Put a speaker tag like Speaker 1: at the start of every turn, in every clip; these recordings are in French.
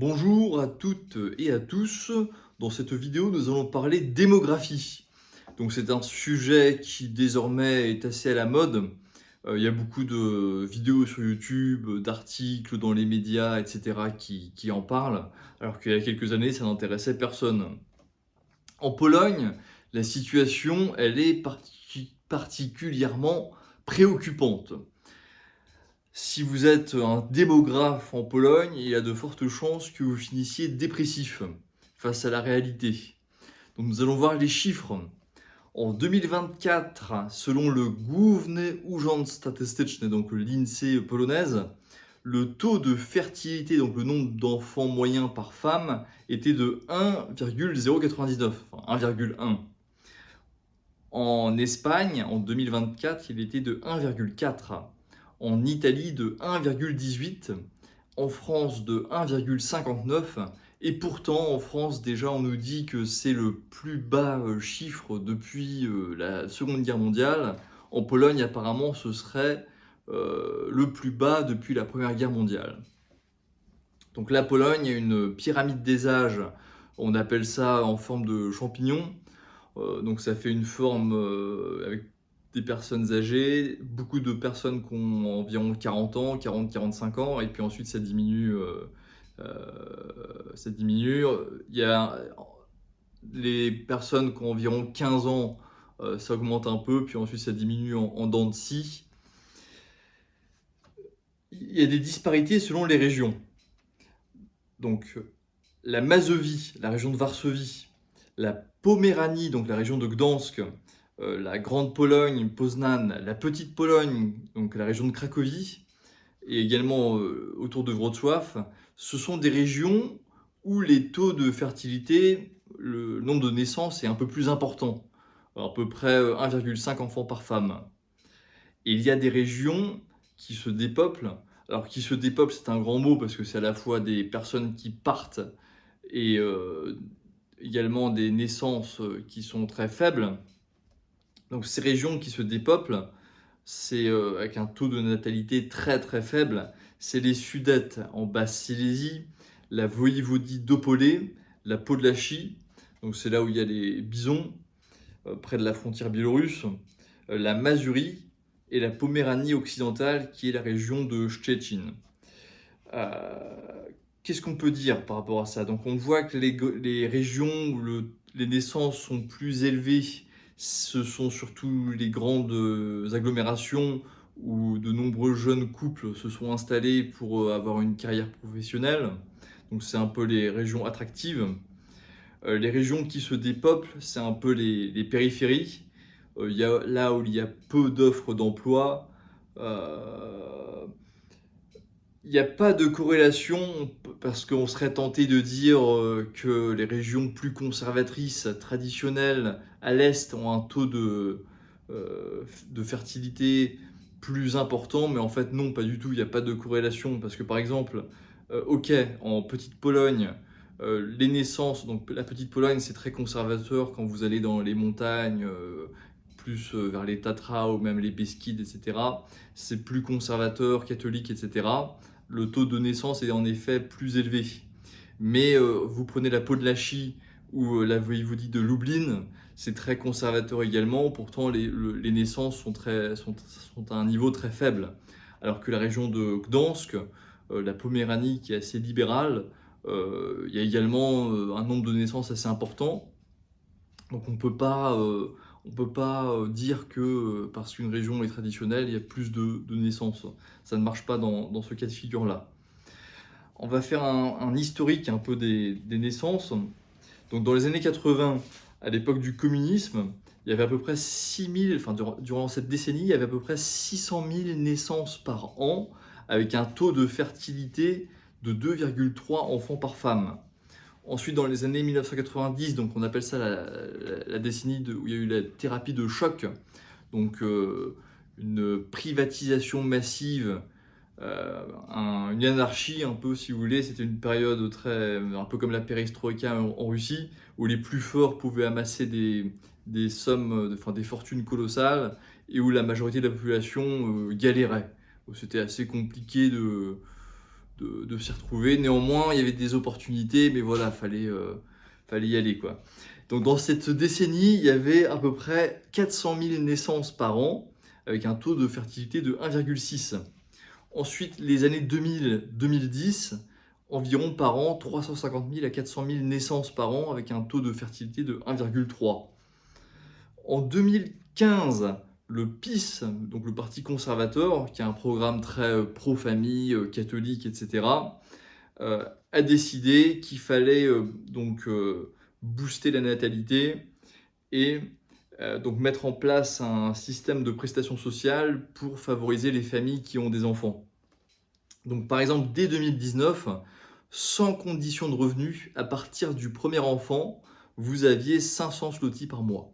Speaker 1: Bonjour à toutes et à tous. Dans cette vidéo, nous allons parler démographie. Donc c'est un sujet qui désormais est assez à la mode. Il y a beaucoup de vidéos sur YouTube, d'articles dans les médias, etc. qui en parlent, alors qu'il y a quelques années, ça n'intéressait personne. En Pologne, la situation, elle est particulièrement préoccupante. Si vous êtes un démographe en Pologne, il y a de fortes chances que vous finissiez dépressif face à la réalité. Donc nous allons voir les chiffres. En 2024, selon le Główny Urząd Statystyczny, donc l'INSEE polonaise, le taux de fertilité, donc le nombre d'enfants moyens par femme, était de 1,099, enfin 1,1. En Espagne, en 2024, il était de 1,4. En Italie, de 1,18. En France, de 1,59. Et pourtant, en France, déjà, on nous dit que c'est le plus bas chiffre depuis la Seconde Guerre mondiale. En Pologne, apparemment, ce serait le plus bas depuis la Première Guerre mondiale. Donc la Pologne a une pyramide des âges, on appelle ça en forme de champignon. Donc ça fait une forme avec des personnes âgées, beaucoup de personnes qui ont environ 40 ans, 40-45 ans, et puis ensuite ça diminue. Ça diminue. Il y a les personnes qui ont environ 15 ans, ça augmente un peu, puis ensuite ça diminue en dents de scie. Il y a des disparités selon les régions. Donc la Mazovie, la région de Varsovie, la Poméranie, donc la région de Gdansk, la Grande Pologne, Poznań, la Petite Pologne, donc la région de Cracovie, et également autour de Wrocław, ce sont des régions où les taux de fertilité, le nombre de naissances est un peu plus important, à peu près 1,5 enfants par femme. Et il y a des régions qui se dépeuplent. Alors qui se dépeuplent, c'est un grand mot parce que c'est à la fois des personnes qui partent et également des naissances qui sont très faibles. Donc ces régions qui se dépeuplent, c'est avec un taux de natalité très très faible, c'est les Sudètes en Basse-Silésie, la Voïvodie d'Opolé, la Podlachie, donc c'est là où il y a les bisons, près de la frontière biélorusse, la Mazurie et la Poméranie occidentale qui est la région de Szczecin. Qu'est-ce qu'on peut dire par rapport à ça? Donc on voit que les régions où les naissances sont plus élevées, ce sont surtout les grandes agglomérations où de nombreux jeunes couples se sont installés pour avoir une carrière professionnelle. Donc c'est un peu les régions attractives. Les régions qui se dépeuplent, c'est un peu les périphéries. Là où il y a peu d'offres d'emploi. Il n'y a pas de corrélation parce qu'on serait tenté de dire que les régions plus conservatrices, traditionnelles, à l'Est ont un taux de fertilité plus important, mais en fait non, pas du tout, il n'y a pas de corrélation parce que par exemple, ok, en Petite Pologne, les naissances, donc la Petite Pologne c'est très conservateur quand vous allez dans les montagnes, plus vers les Tatras ou même les Beskides, etc. C'est plus conservateur, catholique, etc. Le taux de naissance est en effet plus élevé. Mais vous prenez la Podlachie ou la voïvodie de Lublin, c'est très conservateur également. Pourtant, les naissances sont à un niveau très faible. Alors que la région de Gdansk, la Poméranie qui est assez libérale, il y a également un nombre de naissances assez important. Donc on peut pas dire que parce qu'une région est traditionnelle, il y a plus de naissances. Ça ne marche pas dans ce cas de figure-là. On va faire un historique un peu des naissances. Donc dans les années 80, à l'époque du communisme, il y avait à peu près 6000, enfin durant cette décennie, il y avait à peu près 600 000 naissances par an, avec un taux de fertilité de 2,3 enfants par femme. Ensuite, dans les années 1990, donc on appelle ça la décennie où il y a eu la thérapie de choc, donc une privatisation massive, une anarchie un peu si vous voulez. C'était une période un peu comme la perestroïka en Russie, où les plus forts pouvaient amasser des sommes, enfin des fortunes colossales, et où la majorité de la population galérait. C'était assez compliqué de s'y retrouver. Néanmoins, il y avait des opportunités, mais voilà, fallait y aller, quoi. Donc dans cette décennie, il y avait à peu près 400 000 naissances par an, avec un taux de fertilité de 1,6. Ensuite, les années 2000-2010, environ par an, 350 000 à 400 000 naissances par an, avec un taux de fertilité de 1,3. En 2015, le PiS, donc le Parti conservateur, qui a un programme très pro-famille, catholique, etc., a décidé qu'il fallait booster la natalité et donc mettre en place un système de prestations sociales pour favoriser les familles qui ont des enfants. Donc par exemple, dès 2019, sans condition de revenus, à partir du premier enfant, vous aviez 500 zlotys par mois.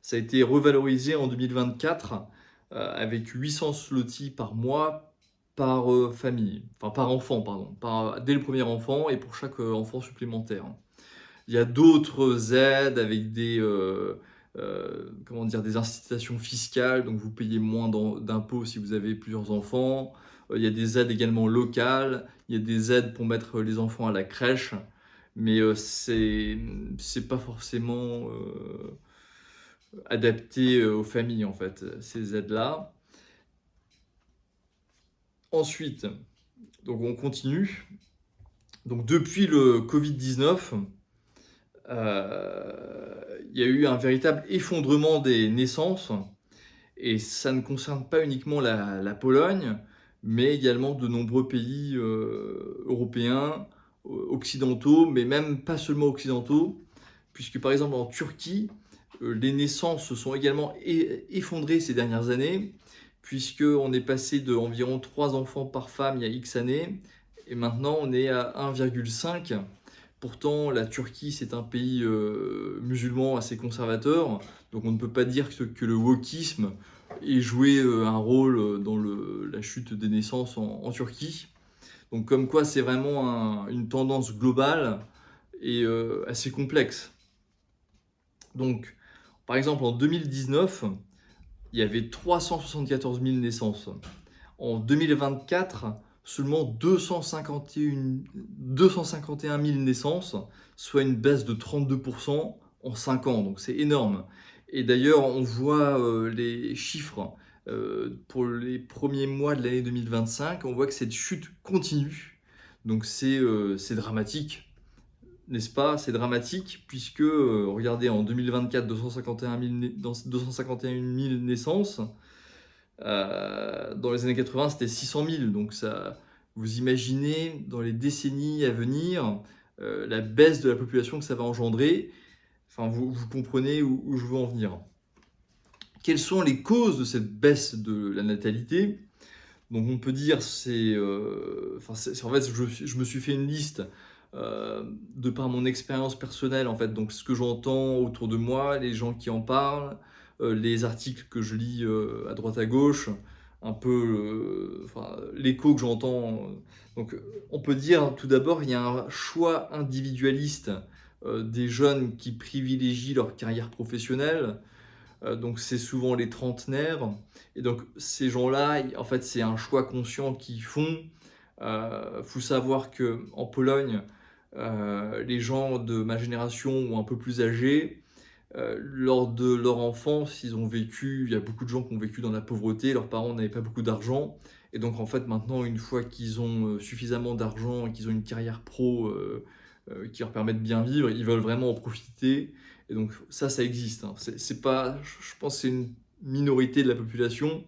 Speaker 1: Ça a été revalorisé en 2024 avec 800 zlotys par mois par famille, enfin par enfant, pardon, dès le premier enfant et pour chaque enfant supplémentaire. Il y a d'autres aides avec des incitations fiscales, donc vous payez moins d'impôts si vous avez plusieurs enfants. Il y a des aides également locales, il y a des aides pour mettre les enfants à la crèche, mais c'est pas forcément adapté aux familles en fait, ces aides-là. Ensuite, donc on continue. Donc depuis le Covid-19, il y a eu un véritable effondrement des naissances et ça ne concerne pas uniquement la Pologne, mais également de nombreux pays européens, occidentaux, mais même pas seulement occidentaux, puisque par exemple en Turquie, les naissances se sont également effondrées ces dernières années, puisqu'on est passé de environ 3 enfants par femme il y a X années, et maintenant on est à 1,5. Pourtant, la Turquie, c'est un pays musulman assez conservateur, donc on ne peut pas dire que le wokisme ait joué un rôle dans la chute des naissances en Turquie. Donc comme quoi, c'est vraiment une tendance globale et assez complexe. Donc, par exemple, en 2019, il y avait 374 000 naissances. En 2024, seulement 251 000 naissances, soit une baisse de 32% en 5 ans. Donc c'est énorme. Et d'ailleurs, on voit les chiffres pour les premiers mois de l'année 2025. On voit que cette chute continue. Donc c'est dramatique. N'est-ce pas? C'est dramatique puisque, regardez, en 2024, 251 000 naissances. Dans les années 80, c'était 600 000. Donc ça, vous imaginez, dans les décennies à venir, la baisse de la population que ça va engendrer. Enfin, vous comprenez où je veux en venir. Quelles sont les causes de cette baisse de la natalité? Donc on peut dire, en fait, je me suis fait une liste de par mon expérience personnelle, en fait, donc ce que j'entends autour de moi, les gens qui en parlent, les articles que je lis à droite à gauche, un peu l'écho que j'entends. Donc on peut dire tout d'abord, il y a un choix individualiste des jeunes qui privilégient leur carrière professionnelle. Donc c'est souvent les trentenaires. Et donc ces gens-là, en fait, c'est un choix conscient qu'ils font. Faut savoir qu'en Pologne, les gens de ma génération ou un peu plus âgés, lors de leur enfance, il y a beaucoup de gens qui ont vécu dans la pauvreté, leurs parents n'avaient pas beaucoup d'argent. Et donc en fait maintenant, une fois qu'ils ont suffisamment d'argent et qu'ils ont une carrière pro qui leur permet de bien vivre, ils veulent vraiment en profiter. Et donc ça existe, hein. C'est pas, je pense que c'est une minorité de la population,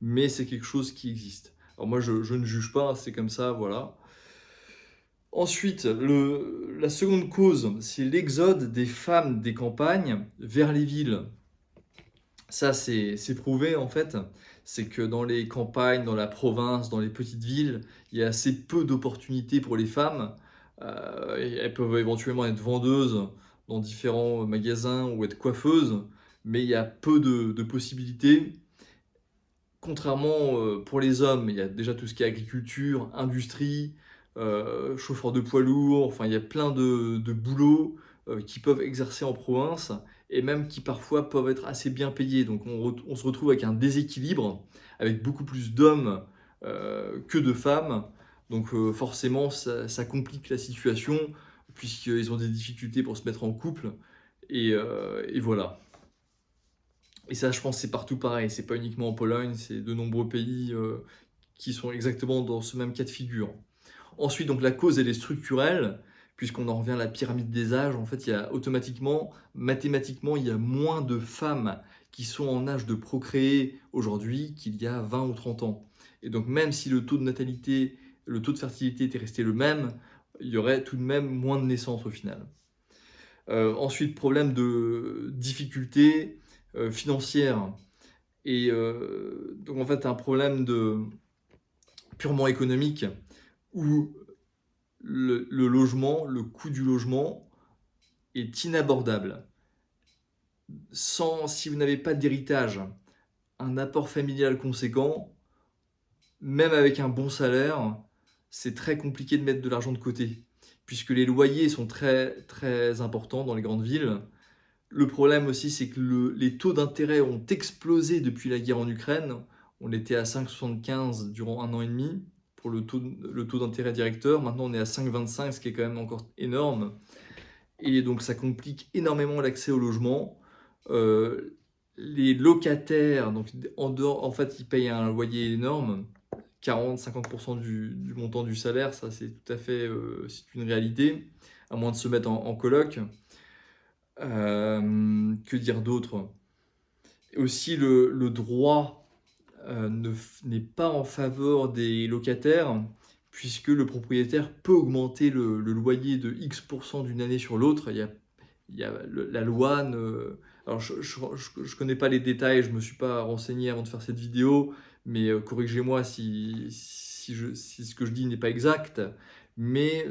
Speaker 1: mais c'est quelque chose qui existe. Alors moi, je ne juge pas, c'est comme ça, voilà. Ensuite, la seconde cause, c'est l'exode des femmes des campagnes vers les villes. Ça, c'est prouvé en fait. C'est que dans les campagnes, dans la province, dans les petites villes, il y a assez peu d'opportunités pour les femmes. Elles peuvent éventuellement être vendeuses dans différents magasins ou être coiffeuses, mais il y a peu de possibilités. Contrairement pour les hommes, il y a déjà tout ce qui est agriculture, industrie, chauffeur de poids lourds, enfin il y a plein de boulots qui peuvent exercer en province et même qui parfois peuvent être assez bien payés. Donc on se retrouve avec un déséquilibre, avec beaucoup plus d'hommes que de femmes Donc forcément, ça complique la situation, puisqu'ils ont des difficultés pour se mettre en couple et voilà. Et ça, je pense, c'est partout pareil. C'est pas uniquement en Pologne, c'est de nombreux pays, qui sont exactement dans ce même cas de figure. Ensuite, donc la cause, elle est structurelle, puisqu'on en revient à la pyramide des âges. En fait, il y a automatiquement, mathématiquement, il y a moins de femmes qui sont en âge de procréer aujourd'hui qu'il y a 20 ou 30 ans. Et donc, même si le taux de natalité, le taux de fertilité était resté le même, il y aurait tout de même moins de naissances au final. Ensuite, problème de difficultés financières. Et donc, en fait, un problème purement économique où le logement, le coût du logement est inabordable. Si vous n'avez pas d'héritage, un apport familial conséquent, même avec un bon salaire, c'est très compliqué de mettre de l'argent de côté, puisque les loyers sont très, très importants dans les grandes villes. Le problème aussi, c'est que les taux d'intérêt ont explosé depuis la guerre en Ukraine. On était à 5,75 durant 1 an et demi pour le taux d'intérêt directeur. Maintenant, on est à 5,25, ce qui est quand même encore énorme. Et donc, ça complique énormément l'accès au logement. Les locataires, donc en dehors, en fait, ils payent un loyer énorme, 40-50% du montant du salaire. Ça, c'est tout à fait c'est une réalité, à moins de se mettre en coloc. Que dire d'autre? Aussi, le droit n'est pas en faveur des locataires, puisque le propriétaire peut augmenter le loyer de X% d'une année sur l'autre. La loi alors je connais pas les détails, je me suis pas renseigné avant de faire cette vidéo, mais corrigez-moi si ce que je dis n'est pas exact. Mais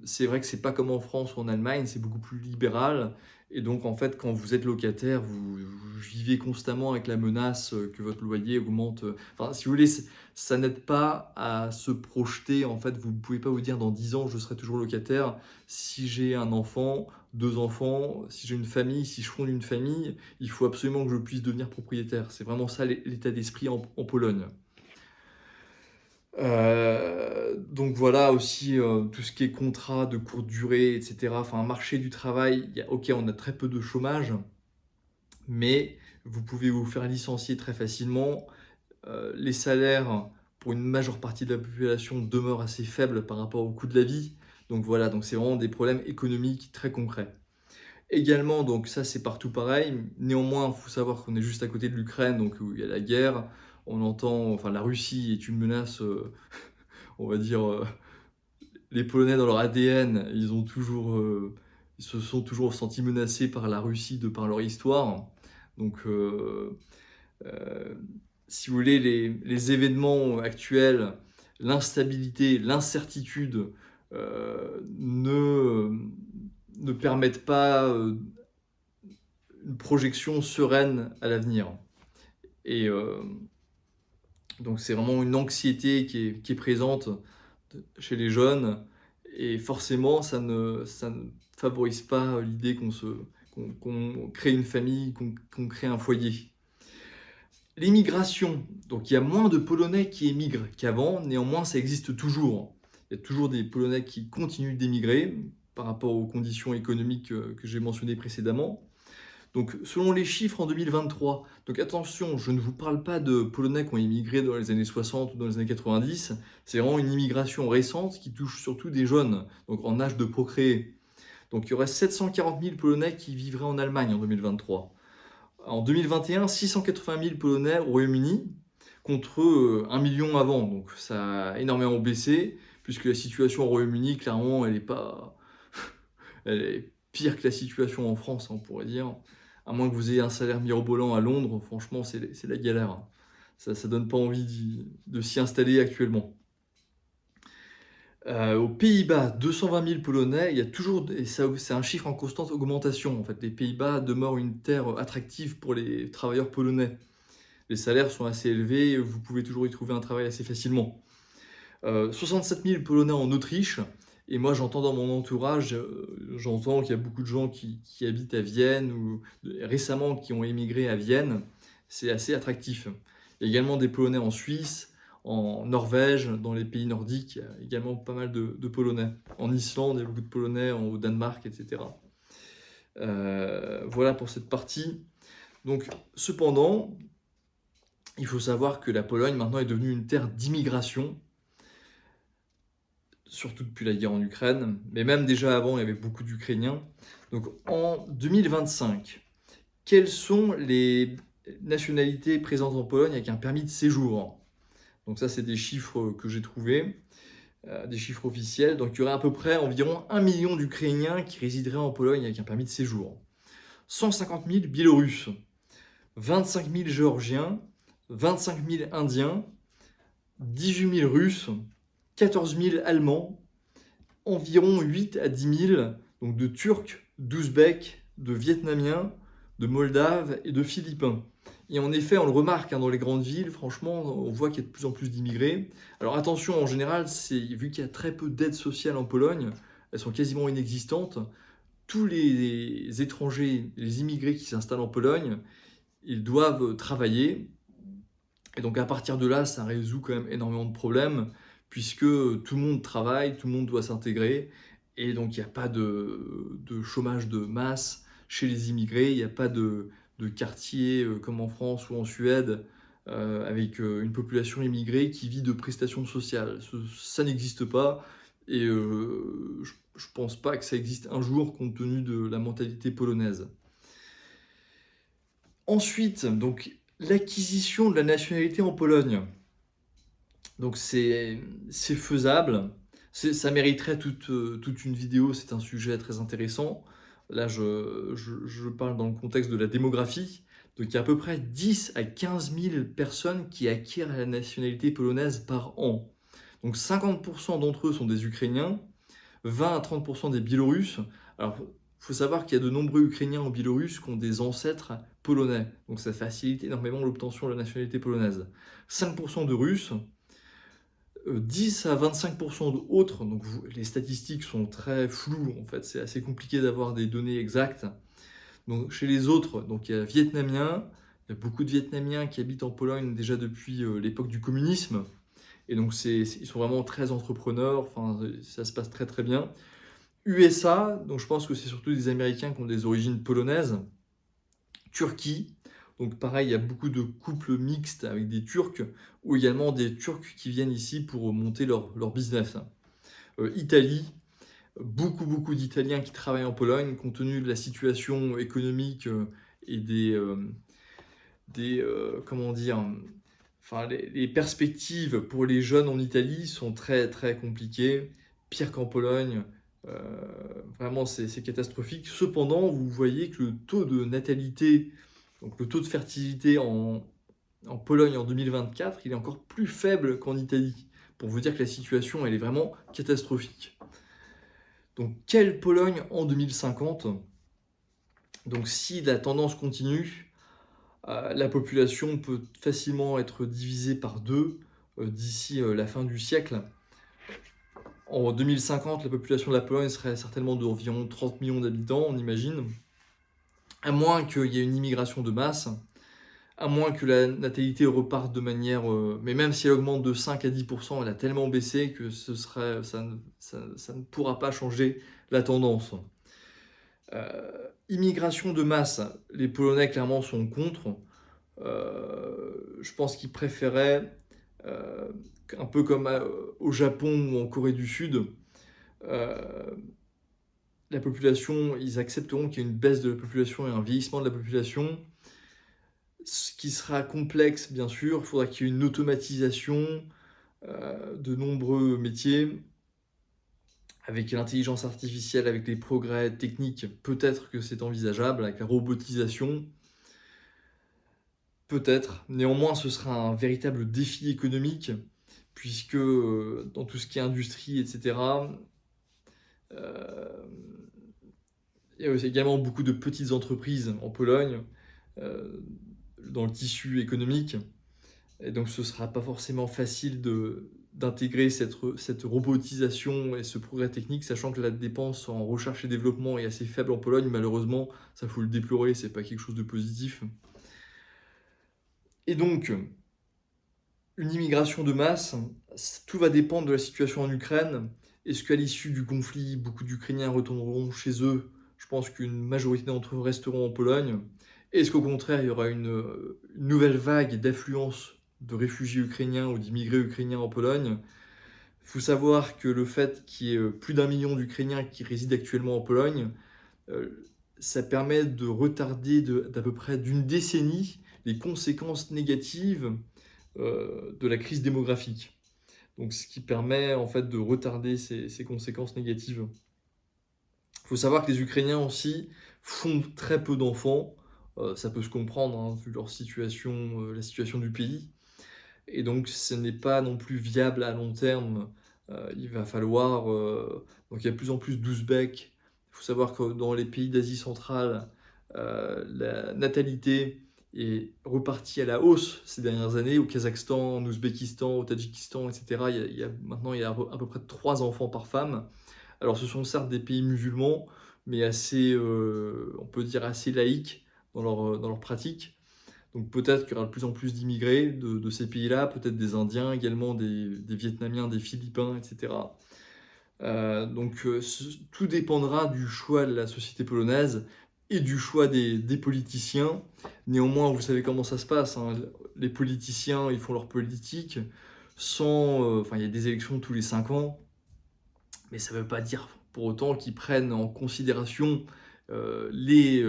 Speaker 1: c'est vrai que c'est pas comme en France ou en Allemagne, c'est beaucoup plus libéral. Et donc en fait, quand vous êtes locataire, vous vivez constamment avec la menace que votre loyer augmente. Enfin, si vous voulez, ça n'aide pas à se projeter. En fait, vous ne pouvez pas vous dire dans 10 ans, je serai toujours locataire. Si j'ai un enfant, 2 enfants, si j'ai une famille, si je fonde une famille, il faut absolument que je puisse devenir propriétaire. C'est vraiment ça l'état d'esprit en Pologne. Donc voilà aussi tout ce qui est contrat de courte durée, etc. Enfin, marché du travail, ok, on a très peu de chômage, mais vous pouvez vous faire licencier très facilement. Les salaires pour une majeure partie de la population demeurent assez faibles par rapport au coût de la vie. Donc voilà, donc c'est vraiment des problèmes économiques très concrets. Également, donc ça c'est partout pareil. Néanmoins, il faut savoir qu'on est juste à côté de l'Ukraine, donc où il y a la guerre. On entend, enfin la Russie est une menace, on va dire, les Polonais dans leur ADN, ils se sont toujours sentis menacés par la Russie de par leur histoire. Donc, si vous voulez, les événements actuels, l'instabilité, l'incertitude ne permettent pas une projection sereine à l'avenir. Et donc c'est vraiment une anxiété qui est présente chez les jeunes, et forcément ça ne favorise pas l'idée qu'on crée une famille, qu'on crée un foyer. L'immigration, donc il y a moins de Polonais qui émigrent qu'avant, néanmoins ça existe toujours. Il y a toujours des Polonais qui continuent d'émigrer par rapport aux conditions économiques que j'ai mentionnées précédemment. Donc, selon les chiffres en 2023, donc attention, je ne vous parle pas de Polonais qui ont immigré dans les années 60 ou dans les années 90, c'est vraiment une immigration récente qui touche surtout des jeunes, donc en âge de procréer. Donc, il y aurait 740 000 Polonais qui vivraient en Allemagne en 2023. En 2021, 680 000 Polonais au Royaume-Uni, contre 1 million avant. Donc, ça a énormément baissé, puisque la situation au Royaume-Uni, clairement, elle est pire que la situation en France, on pourrait dire. À moins que vous ayez un salaire mirobolant à Londres, franchement, c'est la galère. Ça donne pas envie de s'y installer actuellement. Aux Pays-Bas, 220 000 Polonais, il y a toujours, et ça, c'est un chiffre en constante augmentation. En fait, les Pays-Bas demeurent une terre attractive pour les travailleurs polonais. Les salaires sont assez élevés, vous pouvez toujours y trouver un travail assez facilement. 67 000 Polonais en Autriche. Et moi, j'entends dans mon entourage, j'entends qu'il y a beaucoup de gens qui habitent à Vienne ou récemment qui ont émigré à Vienne. C'est assez attractif. Il y a également des Polonais en Suisse, en Norvège, dans les pays nordiques, il y a également pas mal de Polonais. En Islande, il y a beaucoup de Polonais, au Danemark, etc. Voilà pour cette partie. Donc, cependant, il faut savoir que la Pologne maintenant est devenue une terre d'immigration, surtout depuis la guerre en Ukraine, mais même déjà avant, il y avait beaucoup d'Ukrainiens. Donc en 2025, quelles sont les nationalités présentes en Pologne avec un permis de séjour? Donc ça, c'est des chiffres que j'ai trouvés, des chiffres officiels. Donc il y aurait à peu près environ 1 million d'Ukrainiens qui résideraient en Pologne avec un permis de séjour. 150 000 Biélorusses, 25 000 Géorgiens, 25 000 Indiens, 18 000 Russes, 14 000 Allemands, environ 8 à 10 000 donc de Turcs, d'Ouzbeks, de Vietnamiens, de Moldaves et de Philippins. Et en effet, on le remarque dans les grandes villes, franchement, on voit qu'il y a de plus en plus d'immigrés. Alors attention, en général, vu qu'il y a très peu d'aides sociales en Pologne, elles sont quasiment inexistantes. Tous les étrangers, les immigrés qui s'installent en Pologne, ils doivent travailler. Et donc à partir de là, ça résout quand même énormément de problèmes, puisque tout le monde travaille, tout le monde doit s'intégrer, et donc il n'y a pas de chômage de masse chez les immigrés, il n'y a pas de quartier comme en France ou en Suède, avec une population immigrée qui vit de prestations sociales. Ça n'existe pas, et je ne pense pas que ça existe un jour compte tenu de la mentalité polonaise. Ensuite, donc, l'acquisition de la nationalité en Pologne. Donc c'est faisable. Ça mériterait toute une vidéo, c'est un sujet très intéressant. Là, je parle dans le contexte de la démographie. Donc il y a à peu près 10 à 15 000 personnes qui acquièrent la nationalité polonaise par an. Donc 50% d'entre eux sont des Ukrainiens, 20 à 30% des Biélorusses. Alors, il faut savoir qu'il y a de nombreux Ukrainiens en Biélorusses qui ont des ancêtres polonais. Donc ça facilite énormément l'obtention de la nationalité polonaise. 5% de Russes, 10 à 25% d'autres, donc les statistiques sont très floues, en fait, c'est assez compliqué d'avoir des données exactes. Donc chez les autres, donc il y a Vietnamiens, il y a beaucoup de Vietnamiens qui habitent en Pologne déjà depuis l'époque du communisme, et donc ils sont vraiment très entrepreneurs, enfin, ça se passe très très bien. USA, donc je pense que c'est surtout des Américains qui ont des origines polonaises. Turquie, donc pareil, il y a beaucoup de couples mixtes avec des Turcs, ou également des Turcs qui viennent ici pour monter leur business. Italie, beaucoup d'Italiens qui travaillent en Pologne, compte tenu de la situation économique et comment dire, enfin, les perspectives pour les jeunes en Italie sont très très compliquées, pire qu'en Pologne. Vraiment, c'est catastrophique. Cependant, vous voyez que le taux de natalité, donc le taux de fertilité en Pologne en 2024, il est encore plus faible qu'en Italie. Pour vous dire que la situation, elle est vraiment catastrophique. Donc, quelle Pologne en 2050? Donc, si la tendance continue, la population peut facilement être divisée par deux d'ici la fin du siècle. En 2050, la population de la Pologne serait certainement d'environ 30 millions d'habitants, on imagine. À moins qu'il y ait une immigration de masse, à moins que la natalité reparte de manière... mais même si elle augmente de 5 à 10%, elle a tellement baissé que ça ne pourra pas changer la tendance. Immigration de masse, les Polonais clairement sont contre. Je pense qu'ils préféraient, un peu comme au Japon ou en Corée du Sud, la population, ils accepteront qu'il y ait une baisse de la population et un vieillissement de la population. Ce qui sera complexe, bien sûr, il faudra qu'il y ait une automatisation de nombreux métiers. Avec l'intelligence artificielle, avec les progrès techniques, peut-être que c'est envisageable, avec la robotisation, peut-être. Néanmoins, ce sera un véritable défi économique, puisque dans tout ce qui est industrie, etc., il y a aussi également beaucoup de petites entreprises en Pologne, dans le tissu économique. Et donc ce ne sera pas forcément facile d'intégrer cette robotisation et ce progrès technique, sachant que la dépense en recherche et développement est assez faible en Pologne. Malheureusement, ça faut le déplorer, c'est pas quelque chose de positif. Et donc, Une immigration de masse, tout va dépendre de la situation en Ukraine. Est-ce qu'à l'issue du conflit, beaucoup d'Ukrainiens retourneront chez eux? Je pense qu'une majorité d'entre eux resteront en Pologne. Est-ce qu'au contraire, il y aura une nouvelle vague d'affluence de réfugiés ukrainiens ou d'immigrés ukrainiens en Pologne? Il faut savoir que le fait qu'il y ait plus d'un million d'Ukrainiens qui résident actuellement en Pologne, ça permet de retarder d'à peu près d'une décennie les conséquences négatives de la crise démographique. Donc, ce qui permet en fait de retarder ces conséquences négatives. Il faut savoir que les Ukrainiens aussi font très peu d'enfants. Ça peut se comprendre, hein, vu leur situation, la situation du pays. Et donc, ce n'est pas non plus viable à long terme. Il va falloir. Donc, il y a de plus en plus d'Ouzbeks. Il faut savoir que dans les pays d'Asie centrale, la natalité est repartie à la hausse ces dernières années. Au Kazakhstan, en Ouzbékistan, au Tadjikistan, etc., maintenant il y a à peu près 3 enfants par femme. Alors, ce sont certes des pays musulmans, mais assez, on peut dire assez laïques dans leur pratique. Donc peut-être qu'il y aura de plus en plus d'immigrés de ces pays-là, peut-être des Indiens également, des Vietnamiens, des Philippins, etc. Tout dépendra du choix de la société polonaise et du choix des politiciens. Néanmoins, vous savez comment ça se passe, hein. Les politiciens, ils font leur politique sans... Enfin, il y a des élections tous les 5 ans, mais ça ne veut pas dire pour autant qu'ils prennent en considération les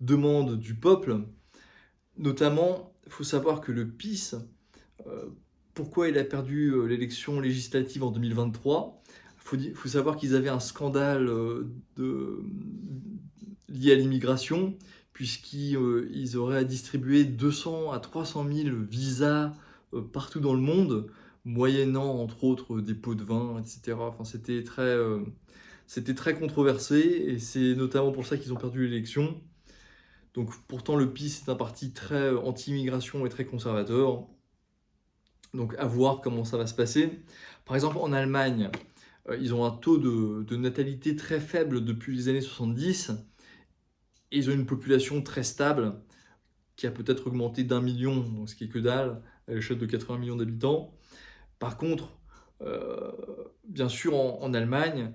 Speaker 1: demandes du peuple. Notamment, il faut savoir que le PiS, pourquoi il a perdu l'élection législative en 2023? Faut savoir qu'ils avaient un scandale lié à l'immigration, puisqu'ils auraient distribué 200 à 300 000 visas partout dans le monde, moyennant entre autres des pots de vin, etc. Enfin, c'était très controversé, et c'est notamment pour ça qu'ils ont perdu l'élection. Donc pourtant le PiS est un parti très anti-immigration et très conservateur. Donc à voir comment ça va se passer. Par exemple en Allemagne, ils ont un taux de natalité très faible depuis les années 70. Et ils ont une population très stable qui a peut-être augmenté d'1 million, donc ce qui est que dalle, à l'échelle de 80 millions d'habitants. Par contre, bien sûr en Allemagne,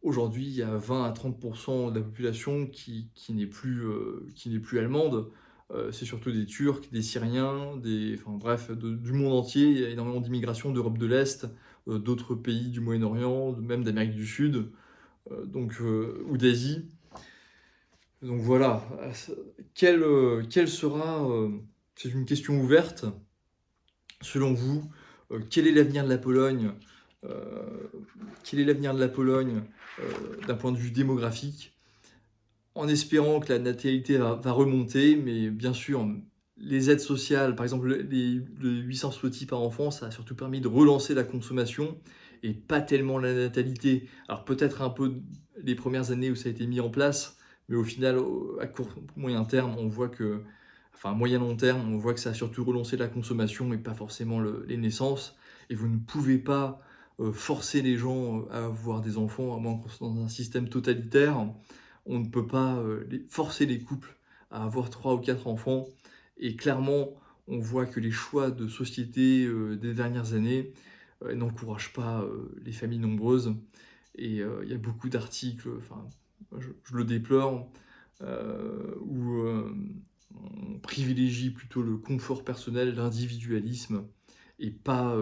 Speaker 1: aujourd'hui il y a 20 à 30% de la population qui n'est plus allemande. C'est surtout des Turcs, des Syriens, enfin bref, du monde entier. Il y a énormément d'immigration d'Europe de l'Est, d'autres pays du Moyen-Orient, même d'Amérique du Sud, ou d'Asie. Donc voilà, quelle sera, c'est une question ouverte, selon vous, quel est l'avenir de la Pologne, quel est l'avenir de la Pologne d'un point de vue démographique, en espérant que la natalité va remonter, mais bien sûr, les aides sociales, par exemple les 800 zloty par enfant, ça a surtout permis de relancer la consommation et pas tellement la natalité. Alors peut-être un peu les premières années où ça a été mis en place, mais au final, à court, moyen terme, on voit que, enfin moyen long terme, on voit que ça a surtout relancé la consommation et pas forcément les naissances. Et vous ne pouvez pas forcer les gens à avoir des enfants, à moins qu'on soit dans un système totalitaire. On ne peut pas forcer les couples à avoir 3 ou 4 enfants. Et clairement, on voit que les choix de société des dernières années n'encouragent pas les familles nombreuses. Et il y a beaucoup d'articles, enfin, je le déplore, où on privilégie plutôt le confort personnel, l'individualisme, et pas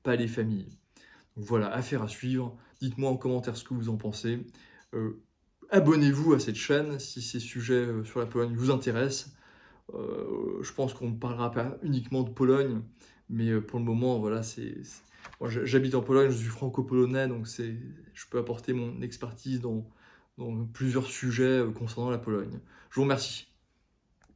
Speaker 1: les familles. Donc voilà, affaire à suivre. Dites-moi en commentaire ce que vous en pensez. Abonnez-vous à cette chaîne si ces sujets sur la Pologne vous intéressent. Je pense qu'on ne parlera pas uniquement de Pologne, mais pour le moment, voilà, moi, j'habite en Pologne, je suis franco-polonais, donc je peux apporter mon expertise dans plusieurs sujets concernant la Pologne. Je vous remercie.